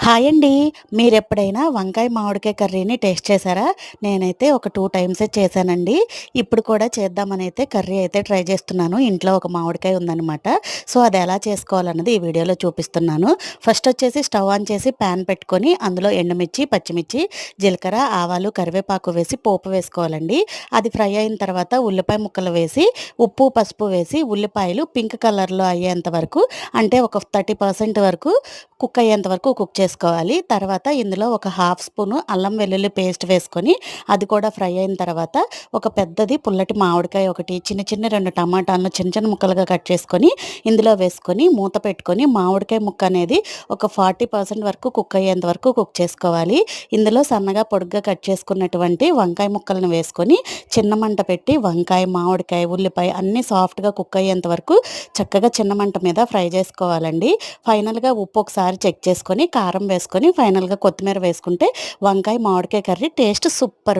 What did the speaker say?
Hi అండి. మీరెప్పుడైనా వంకాయ మామిడికాయ కర్రీని టేస్ట్ చేశారా? నేనైతే ఒక 2 టైమ్సే చేశానండి. ఇప్పుడు కూడా చేద్దామనైతే కర్రీ అయితే ట్రై చేస్తున్నాను. ఇంట్లో ఒక మామిడికాయ ఉందనమాట. సో, అది ఎలా చేసుకోవాలన్నది ఈ వీడియోలో చూపిస్తున్నాను. ఫస్ట్ వచ్చేసి స్టవ్ ఆన్ చేసి పాన్ పెట్టుకొని అందులో ఎండుమిర్చి, పచ్చిమిర్చి, జీలకర్ర, ఆవాలు, కరివేపాకు వేసి పోపు వేసుకోవాలండి. అది ఫ్రై అయిన తర్వాత ఉల్లిపాయ ముక్కలు వేసి, ఉప్పు, పసుపు వేసి ఉల్లిపాయలు పింక్ కలర్‌లో అయ్యేంత వరకు అంటే ఒక 30% వరకు కుక్ అయ్యేంత వరకు కుక్ చేసుకోవాలి. తర్వాత ఇందులో ఒక హాఫ్ స్పూను అల్లం వెల్లుల్లి పేస్ట్ వేసుకొని అది కూడా ఫ్రై అయిన తర్వాత ఒక పెద్దది పుల్లటి మామిడికాయ ఒకటి, చిన్న చిన్న 2 టమాటాలను చిన్న చిన్న ముక్కలుగా కట్ చేసుకొని ఇందులో వేసుకొని మూత పెట్టుకొని మామిడికాయ ముక్క అనేది ఒక 40% వరకు కుక్ అయ్యేంత వరకు కుక్ చేసుకోవాలి. ఇందులో సన్నగా పొడుగ్గా కట్ చేసుకున్నటువంటి వంకాయ ముక్కలను వేసుకొని చిన్న మంట పెట్టి వంకాయ, మామిడికాయ, ఉల్లిపాయ అన్నీ సాఫ్ట్‌గా కుక్ అయ్యేంత వరకు చక్కగా చిన్న మంట మీద ఫ్రై చేసుకోవాలండి. ఫైనల్‌గా ఉప్పు ఒకసారి చెక్ చేసుకొని, కారం వేసుకొని, ఫైనల్‌గా కొత్తిమీర వేసుకుంటే వంకాయ, మామిడికాయ కర్రీ టేస్ట్ సూపర్